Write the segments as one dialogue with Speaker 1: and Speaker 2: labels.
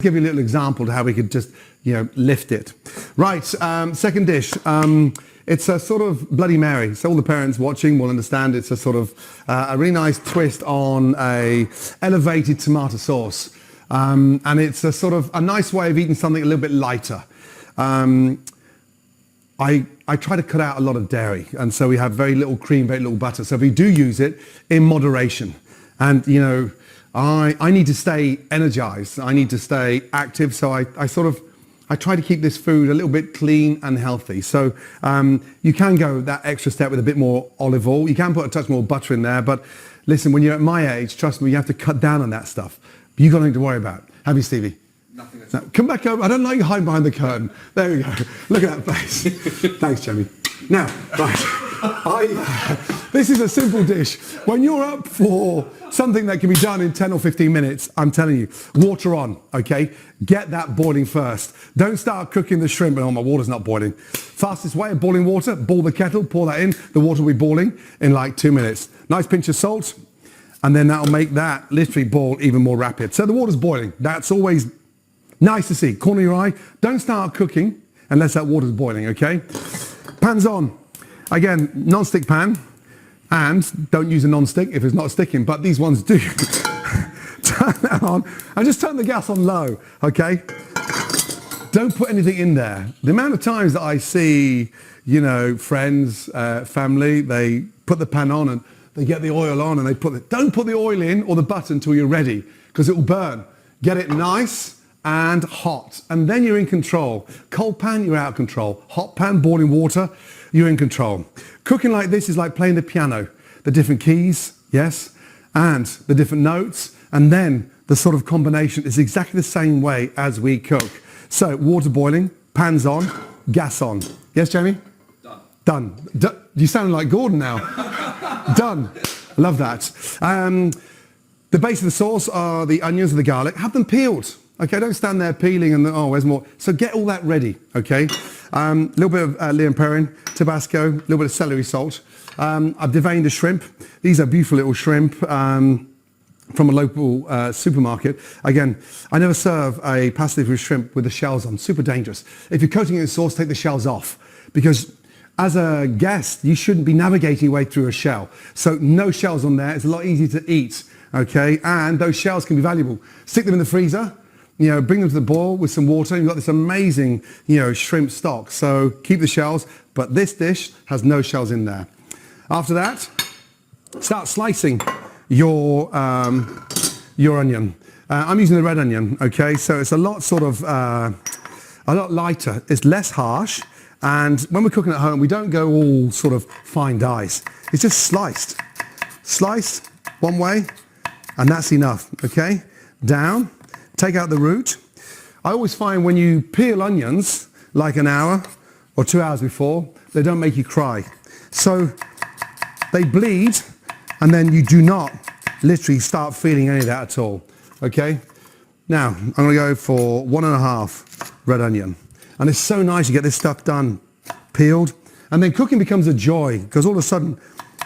Speaker 1: Give you a little example of how we could just, lift it. Right, second dish. It's a sort of Bloody Mary. So all the parents watching will understand it's a sort of a really nice twist on a elevated tomato sauce. And it's a sort of a nice way of eating something a little bit lighter. I try to cut out a lot of dairy, and so we have very little cream, very little butter. So we do use it in moderation. And, I need to stay energized. I need to stay active. So I try to keep this food a little bit clean and healthy. So you can go that extra step with a bit more olive oil. You can put a touch more butter in there. But listen, when you're at my age, trust me, you have to cut down on that stuff. You've got nothing to worry about. Have you, Stevie?
Speaker 2: Nothing at all.
Speaker 1: Come back over. I don't like you hiding behind the curtain. There we go. Look at that face. Thanks, Jamie. Now, right. This is a simple dish. When you're up for something that can be done in 10 or 15 minutes, I'm telling you, water on, okay? Get that boiling first. Don't start cooking the shrimp and, oh, my water's not boiling. Fastest way of boiling water, boil the kettle, pour that in. The water will be boiling in like 2 minutes. Nice pinch of salt, and then that'll make that literally boil even more rapid. So the water's boiling. That's always nice to see. Corner your eye. Don't start cooking unless that water's boiling, okay? Pan's on. Again, non-stick pan. And don't use a non-stick if it's not sticking, but these ones do. Turn that on and just turn the gas on low, okay? Don't put anything in there. The amount of times that I see, friends, family, they put the pan on and they get the oil on and they don't put the oil in or the butter until you're ready, because it will burn. Get it nice and hot, and then you're in control. Cold pan, you're out of control. Hot pan, boiling water, you're in control. Cooking like this is like playing the piano. The different keys, yes, and the different notes, and then the sort of combination is exactly the same way as we cook. So water boiling, pans on, gas on. Yes, Jamie? Done. You sound like Gordon now. Done. I love that. The base of the sauce are the onions and the garlic. Have them peeled. Okay, don't stand there peeling and, where's more? So get all that ready, okay? A little bit of Liam Perrin, Tabasco, a little bit of celery salt. I've deveined the shrimp. These are beautiful little shrimp from a local supermarket. Again, I never serve a pasta with shrimp with the shells on. Super dangerous. If you're coating it in sauce, take the shells off, because as a guest, you shouldn't be navigating your way through a shell. So no shells on there. It's a lot easier to eat, okay? And those shells can be valuable. Stick them in the freezer. Bring them to the boil with some water. You've got this amazing, shrimp stock. So keep the shells, but this dish has no shells in there. After that, start slicing your onion. I'm using the red onion, okay? So it's a lot a lot lighter. It's less harsh. And when we're cooking at home, we don't go all sort of fine dice. It's just sliced. Sliced one way, and that's enough, okay? Down. Take out the root. I always find when you peel onions, like an hour or 2 hours before, they don't make you cry. So they bleed, and then you do not literally start feeling any of that at all. Okay? Now, I'm going to go for 1.5 red onion. And it's so nice to get this stuff done, peeled. And then cooking becomes a joy, because all of a sudden,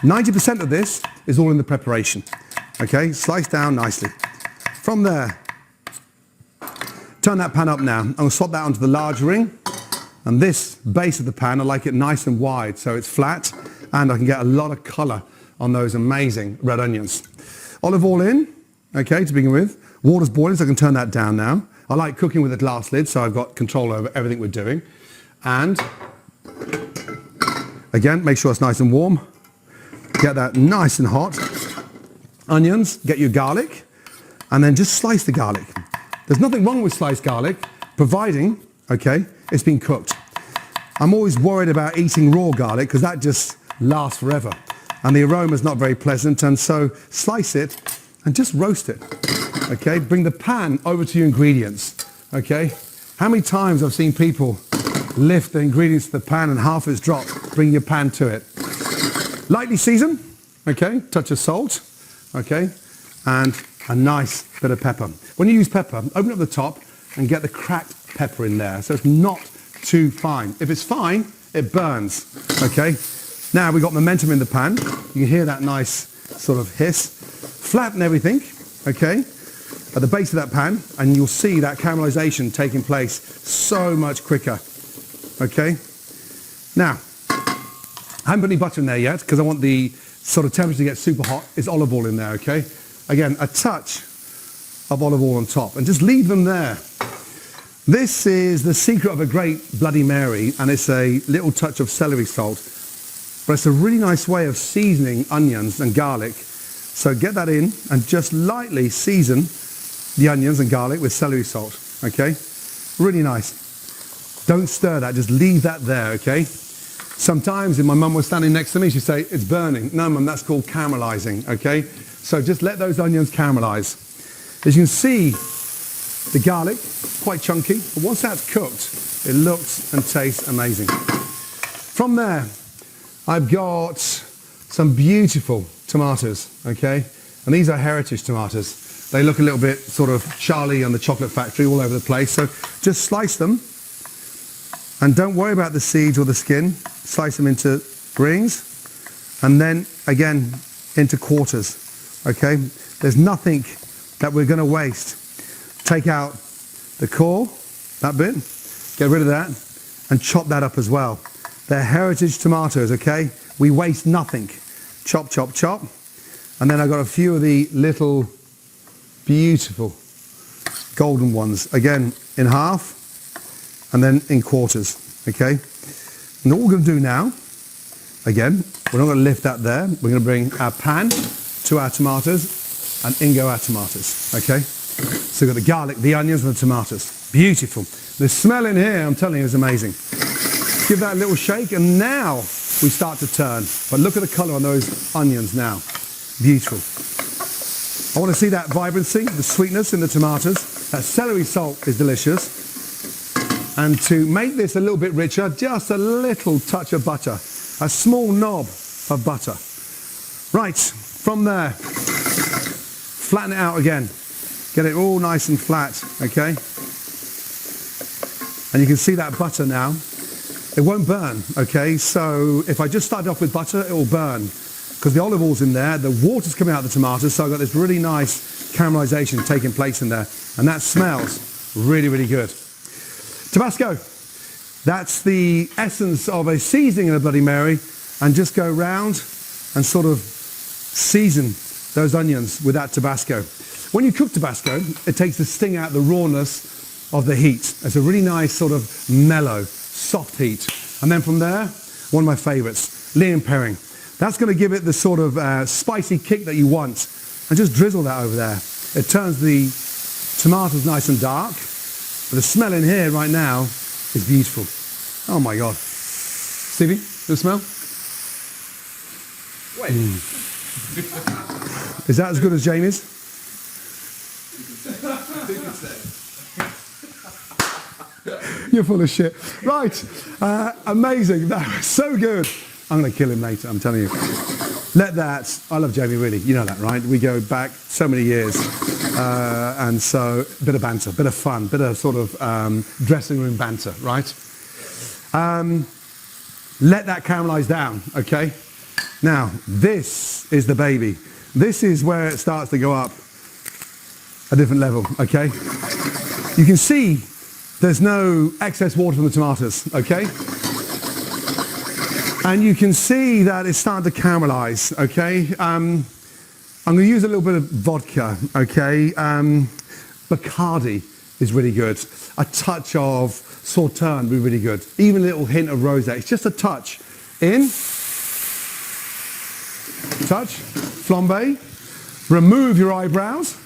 Speaker 1: 90% of this is all in the preparation. Okay? Slice down nicely. From there, turn that pan up now. I'm going to swap that onto the large ring. And this base of the pan, I like it nice and wide, so it's flat, and I can get a lot of colour on those amazing red onions. Olive oil in, okay, to begin with. Water's boiling, so I can turn that down now. I like cooking with a glass lid, so I've got control over everything we're doing. And again, make sure it's nice and warm. Get that nice and hot. Onions, get your garlic, and then just slice the garlic. There's nothing wrong with sliced garlic, providing, okay, it's been cooked. I'm always worried about eating raw garlic, because that just lasts forever. And the aroma is not very pleasant, and so slice it and just roast it. Okay, bring the pan over to your ingredients. Okay, how many times I've seen people lift the ingredients to the pan and half is dropped. Bring your pan to it. Lightly season, okay, touch of salt, okay, and a nice bit of pepper. When you use pepper, open up the top and get the cracked pepper in there, so it's not too fine. If it's fine, it burns, okay? Now we've got momentum in the pan. You can hear that nice sort of hiss. Flatten everything, okay? at the base of that pan, and you'll see that caramelization taking place so much quicker. Okay? Now, I haven't put any butter in there yet because I want the sort of temperature to get super hot. It's olive oil in there, okay? Again, a touch of olive oil on top, and just leave them there. This is the secret of a great Bloody Mary, and it's a little touch of celery salt. But it's a really nice way of seasoning onions and garlic. So get that in and just lightly season the onions and garlic with celery salt, okay? Really nice. Don't stir that, just leave that there, okay? Sometimes if my mum was standing next to me, she'd say, it's burning. No, mum, that's called caramelizing, okay? So just let those onions caramelize. As you can see, the garlic, quite chunky, but once that's cooked, it looks and tastes amazing. From there, I've got some beautiful tomatoes, okay? And these are heritage tomatoes. They look a little bit sort of Charlie and the Chocolate Factory all over the place. So just slice them, and don't worry about the seeds or the skin. Slice them into rings, and then again into quarters, okay? There's nothing that we're going to waste. Take out the core, that bit, get rid of that, and chop that up as well. They're heritage tomatoes, okay? We waste nothing. Chop, chop, chop. And then I've got a few of the little beautiful golden ones, again in half and then in quarters, okay? And what we're going to do now, again, we're not going to lift that there. We're going to bring our pan to our tomatoes and in go our tomatoes, okay? So we've got the garlic, the onions and the tomatoes. Beautiful. The smell in here, I'm telling you, is amazing. Give that a little shake, and now we start to turn. But look at the colour on those onions now. Beautiful. I want to see that vibrancy, the sweetness in the tomatoes. That celery salt is delicious. And to make this a little bit richer, just a little touch of butter. A small knob of butter. Right, from there, flatten it out again. Get it all nice and flat, okay? And you can see that butter now. It won't burn, okay? So if I just start off with butter, it will burn. Because the olive oil's in there, the water's coming out of the tomatoes, so I've got this really nice caramelization taking place in there. And that smells really, really good. Tabasco. That's the essence of a seasoning in a Bloody Mary. And just go round and sort of season those onions with that Tabasco. When you cook Tabasco, it takes the sting out, the rawness of the heat. It's a really nice sort of mellow, soft heat. And then from there, one of my favorites, Liam Perring. That's going to give it the sort of spicy kick that you want. And just drizzle that over there. It turns the tomatoes nice and dark. But the smell in here right now is beautiful. Oh my God. Stevie, the smell?
Speaker 2: Wait.
Speaker 1: Is that as good as Jamie's? You're full of shit. Right, amazing. That was so good. I'm going to kill him later, I'm telling you. Let that, I love Jamie really, you know that, right? We go back so many years. And so, bit of banter, bit of fun, bit of sort of dressing room banter, right? Let that caramelize down, okay? Now, this is the baby. This is where it starts to go up a different level, okay? You can see there's no excess water from the tomatoes, okay? And you can see that it's starting to caramelize, okay? I'm going to use a little bit of vodka, okay? Bacardi is really good. A touch of Sauterne would be really good. Even a little hint of rosé. It's just a touch. In. Touch. Flambe. Remove your eyebrows.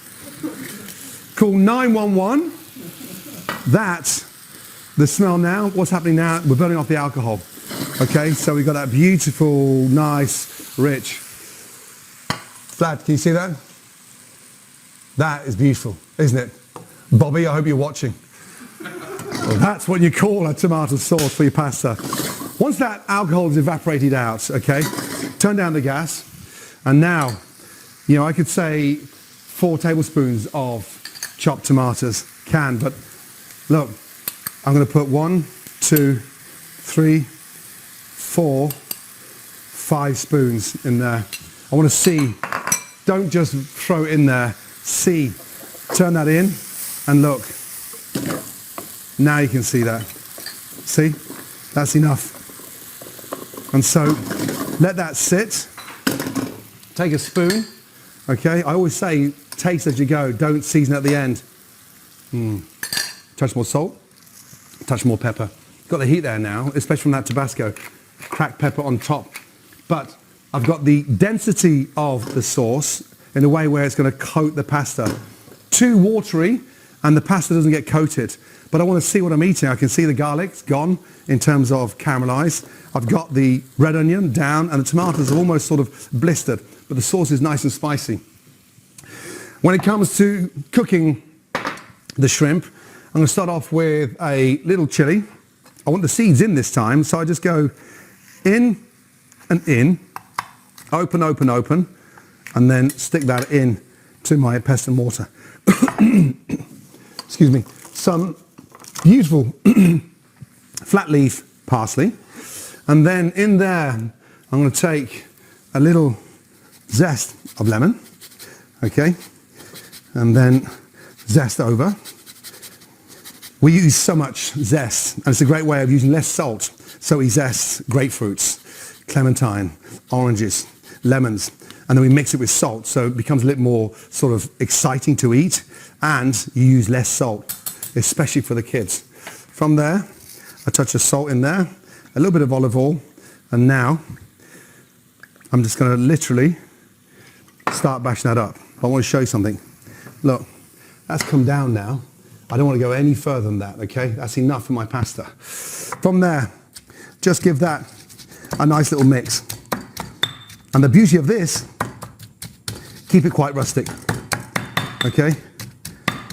Speaker 1: Call 911. That's the smell now. What's happening now? We're burning off the alcohol. Okay, so we've got that beautiful, nice, rich. Vlad, can you see that? That is beautiful, isn't it? Bobby, I hope you're watching. Well, that's what you call a tomato sauce for your pasta. Once that alcohol is evaporated out, okay, turn down the gas. And now, you know, I could say 4 tablespoons of chopped tomatoes, canned, but look, I'm going to put 1, 2, 3, 4, 5 spoons in there. I want to see, don't just throw it in there, see, Turn that in, and look. Now you can see that. See? That's enough. And so, let that sit. Take a spoon. Okay? I always say, taste as you go. Don't season at the end. Touch more salt. Touch more pepper. Got the heat there now, especially from that Tabasco. Cracked pepper on top. But I've got the density of the sauce in a way where it's going to coat the pasta. Too watery, and the pasta doesn't get coated. But I want to see what I'm eating. I can see the garlic's gone in terms of caramelized. I've got the red onion down, and the tomatoes are almost sort of blistered. But the sauce is nice and spicy. When it comes to cooking the shrimp, I'm going to start off with a little chili. I want the seeds in this time, so I just go in and in, open, open, open, and then stick that in to my pestle and mortar. Excuse me. Some beautiful flat leaf parsley, and then in there I'm going to take a little zest of lemon, okay, and then zest over. We use so much zest, and it's a great way of using less salt. So we zest grapefruits, clementine, oranges, lemons, and then we mix it with salt, so it becomes a little more sort of exciting to eat, and you use less salt, especially for the kids. From there, a touch of salt in there, a little bit of olive oil, and now I'm just going to literally start bashing that up. I want to show you something. Look, that's come down now. I don't want to go any further than that, okay? That's enough for my pasta. From there, just give that a nice little mix. And the beauty of this, keep it quite rustic, okay?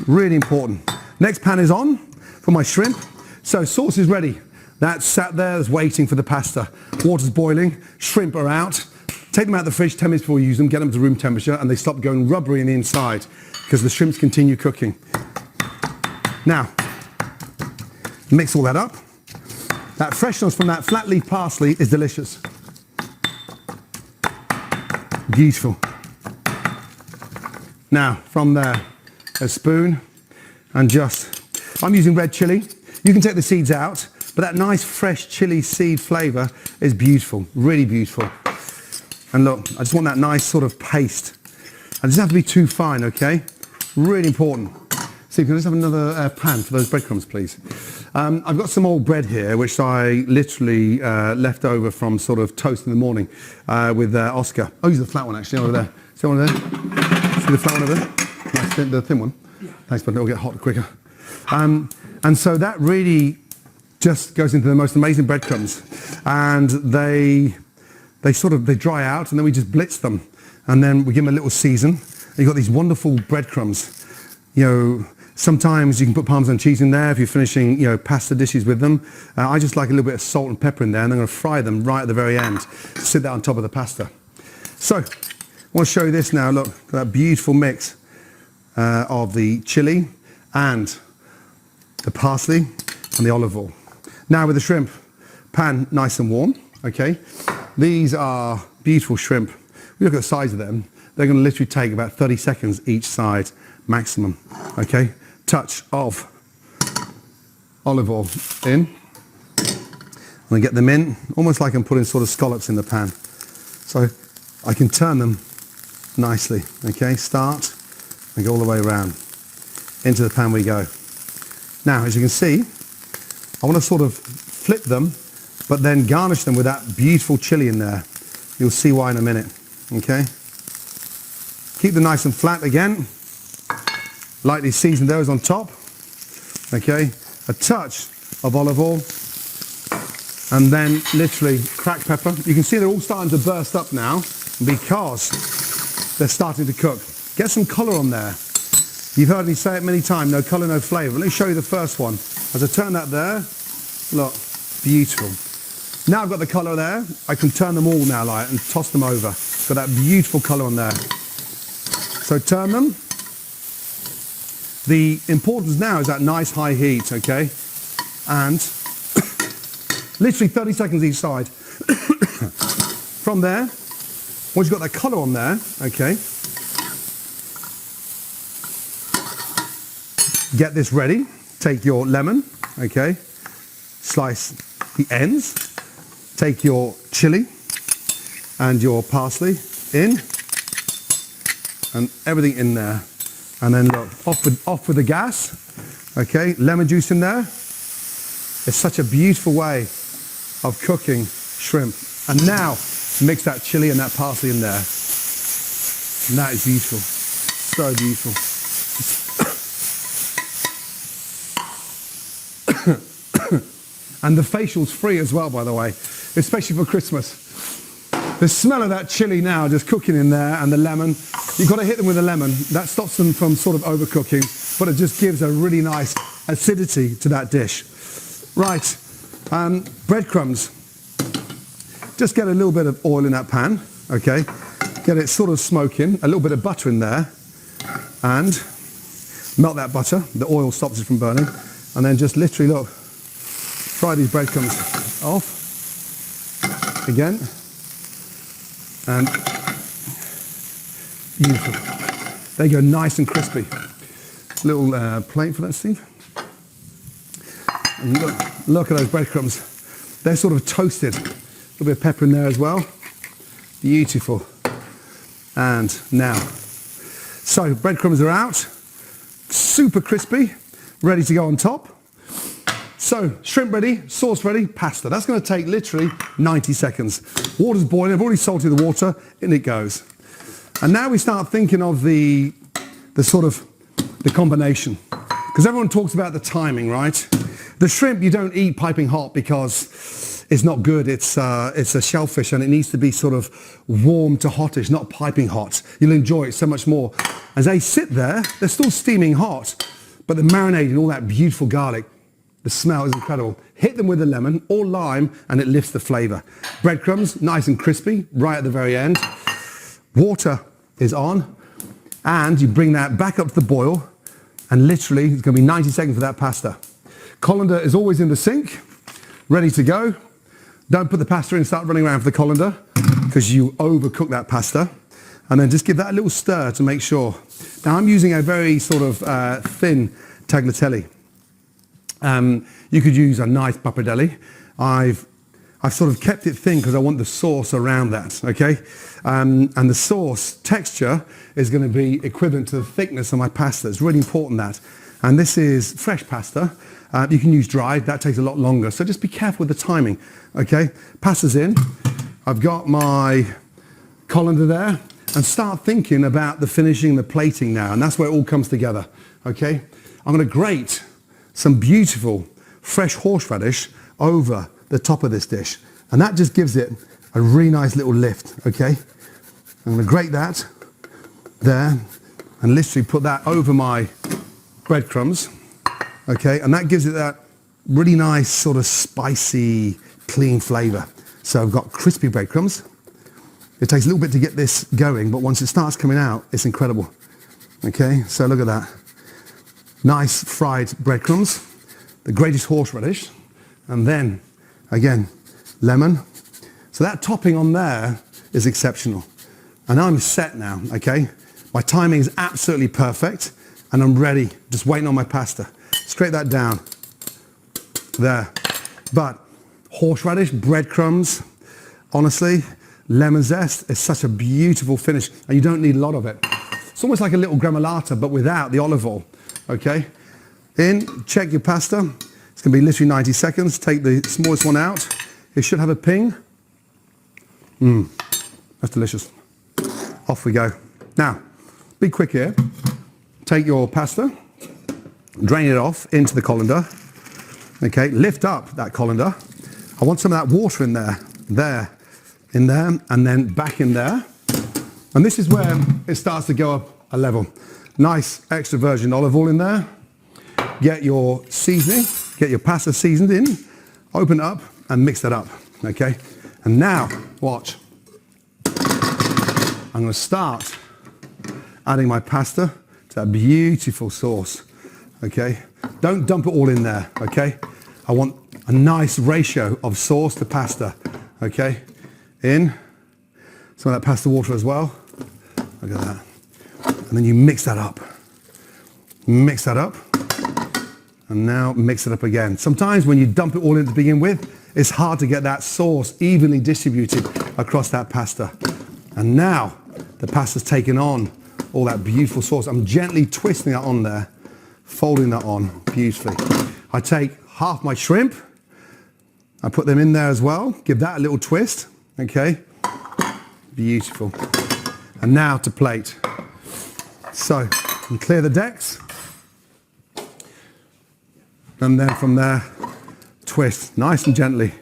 Speaker 1: Really important. Next pan is on for my shrimp. So sauce is ready. That's sat there, that's waiting for the pasta. Water's boiling, shrimp are out. Take them out of the fridge 10 minutes before you use them, get them to room temperature, and they stop going rubbery on the inside because the shrimps continue cooking. Now, mix all that up. That freshness from that flat leaf parsley is delicious. Beautiful. Now, from there, a spoon, and I'm using red chili. You can take the seeds out, but that nice fresh chili seed flavour is beautiful, really beautiful. And look, I just want that nice sort of paste. It doesn't have to be too fine, okay? Really important. So can I just have another pan for those breadcrumbs, please? I've got some old bread here, which I literally left over from sort of toast in the morning with Oscar. I'll use the flat one actually over there. See one there? See the flat one over there? Nice, the thin one. Yeah. Thanks, but it'll get hot quicker. And so that really just goes into the most amazing breadcrumbs, and they dry out, and then we just blitz them, and then we give them a little season. And you've got these wonderful breadcrumbs. You know, sometimes you can put Parmesan cheese in there if you're finishing, you know, pasta dishes with them. I just like a little bit of salt and pepper in there, and I'm going to fry them right at the very end. Sit that on top of the pasta. So, I want to show you this now. Look, that beautiful mix of the chili and the parsley and the olive oil. Now with the shrimp, pan nice and warm, okay? These are beautiful shrimp. We look at the size of them. They're going to literally take about 30 seconds each side, maximum, okay? Touch of olive oil in. I'm going to get them in, almost like I'm putting sort of scallops in the pan. So I can turn them nicely, okay? Start and go all the way around. Into the pan we go. Now, as you can see, I want to sort of flip them, but then garnish them with that beautiful chili in there. You'll see why in a minute, okay? Keep them nice and flat again. Lightly season those on top, okay? A touch of olive oil, and then literally cracked pepper. You can see they're all starting to burst up now because they're starting to cook. Get some colour on there. You've heard me say it many times, no colour, no flavour. Let me show you the first one. As I turn that there, look, beautiful. Now I've got the colour there, I can turn them all now like and toss them over. Got that beautiful colour on there. So turn them. The importance now is that nice high heat, okay? And literally 30 seconds each side. From there, once you've got that colour on there, okay, get this ready. Take your lemon, okay, slice the ends. Take your chili and your parsley in, and everything in there. And then look, off with the gas, okay, lemon juice in there. It's such a beautiful way of cooking shrimp. And now mix that chili and that parsley in there. And that is beautiful, so beautiful. And the facial's free as well, by the way, especially for Christmas. The smell of that chili now just cooking in there, and the lemon, you've got to hit them with the lemon. That stops them from sort of overcooking, but it just gives a really nice acidity to that dish. Right, breadcrumbs. Just get a little bit of oil in that pan, okay? Get it sort of smoking, a little bit of butter in there, and melt that butter. The oil stops it from burning. And then just literally, look, fry these breadcrumbs off again. And beautiful. They go nice and crispy. Little plate for that, Steve. And look at those breadcrumbs. They're sort of toasted. A little bit of pepper in there as well. Beautiful. And now, so breadcrumbs are out. Super crispy, ready to go on top. So shrimp ready, sauce ready, pasta. That's going to take literally 90 seconds. Water's boiling, I've already salted the water, in it goes. And now we start thinking of the combination. Because everyone talks about the timing, right? The shrimp you don't eat piping hot because it's not good. It's a shellfish and it needs to be sort of warm to hottish, not piping hot. You'll enjoy it so much more. As they sit there, they're still steaming hot, but they're marinated in all that beautiful garlic. The smell is incredible. Hit them with the lemon or lime and it lifts the flavor. Breadcrumbs, nice and crispy, right at the very end. Water is on and you bring that back up to the boil and literally it's going to be 90 seconds for that pasta. Colander is always in the sink, ready to go. Don't put the pasta in and start running around for the colander because you overcook that pasta. And then just give that a little stir to make sure. Now I'm using a very sort of thin tagliatelle. You could use a nice pappardelle. I've sort of kept it thin because I want the sauce around that, okay? And the sauce texture is going to be equivalent to the thickness of my pasta. It's really important that. And this is fresh pasta. You can use dried, that takes a lot longer. So just be careful with the timing, okay? Pasta's in. I've got my colander there. And start thinking about the finishing, the plating now. And that's where it all comes together, okay? I'm going to grate some beautiful fresh horseradish over the top of this dish. And that just gives it a really nice little lift, okay? I'm going to grate that there and literally put that over my breadcrumbs, okay? And that gives it that really nice sort of spicy, clean flavor. So I've got crispy breadcrumbs. It takes a little bit to get this going, but once it starts coming out, it's incredible. Okay, so look at that. Nice fried breadcrumbs, the greatest horseradish, and then, again, lemon. So that topping on there is exceptional. And I'm set now, okay? My timing is absolutely perfect, and I'm ready, just waiting on my pasta. Scrape that down. There. But horseradish, breadcrumbs, honestly, lemon zest is such a beautiful finish, and you don't need a lot of it. It's almost like a little gremolata, but without the olive oil, okay? In, check your pasta. It's going to be literally 90 seconds. Take the smallest one out. It should have a ping. That's delicious. Off we go. Now, be quick here. Take your pasta, drain it off into the colander. Okay, lift up that colander. I want some of that water in there. In there, and then back in there. And this is where it starts to go up a level. Nice extra virgin olive oil in there. Get your seasoning, get your pasta seasoned in, open it up and mix that up, okay? And now, watch. I'm going to start adding my pasta to that beautiful sauce, okay? Don't dump it all in there, okay? I want a nice ratio of sauce to pasta, okay? In some of that pasta water as well. Look at that. And then you mix that up. Mix that up. And now mix it up again. Sometimes when you dump it all in to begin with, it's hard to get that sauce evenly distributed across that pasta. And now the pasta's taken on all that beautiful sauce. I'm gently twisting that on there, folding that on beautifully. I take half my shrimp, I put them in there as well, give that a little twist, okay? Beautiful. And now to plate. So, and clear the decks. And then from there, twist nice and gently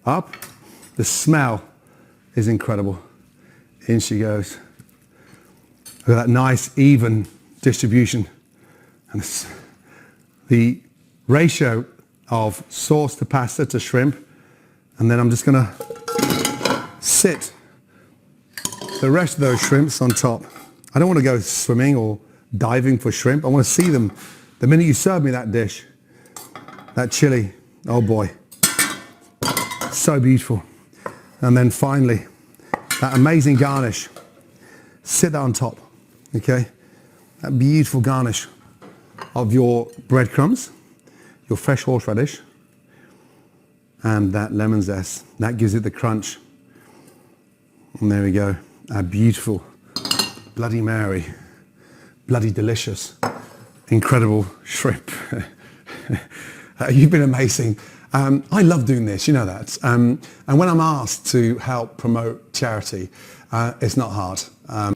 Speaker 1: up. The smell is incredible. In she goes. Look at that nice, even distribution. And the ratio of sauce to pasta to shrimp. And then I'm just going to sit the rest of those shrimps on top. I don't want to go swimming or diving for shrimp. I want to see them the minute you serve me that dish. That chili, oh boy, so beautiful. And then finally, that amazing garnish. Sit that on top, okay? That beautiful garnish of your breadcrumbs, your fresh horseradish, and that lemon zest. That gives it the crunch. And there we go, a beautiful Bloody Mary, bloody delicious, incredible shrimp. You've been amazing. I love doing this, you know that. And when I'm asked to help promote charity, it's not hard.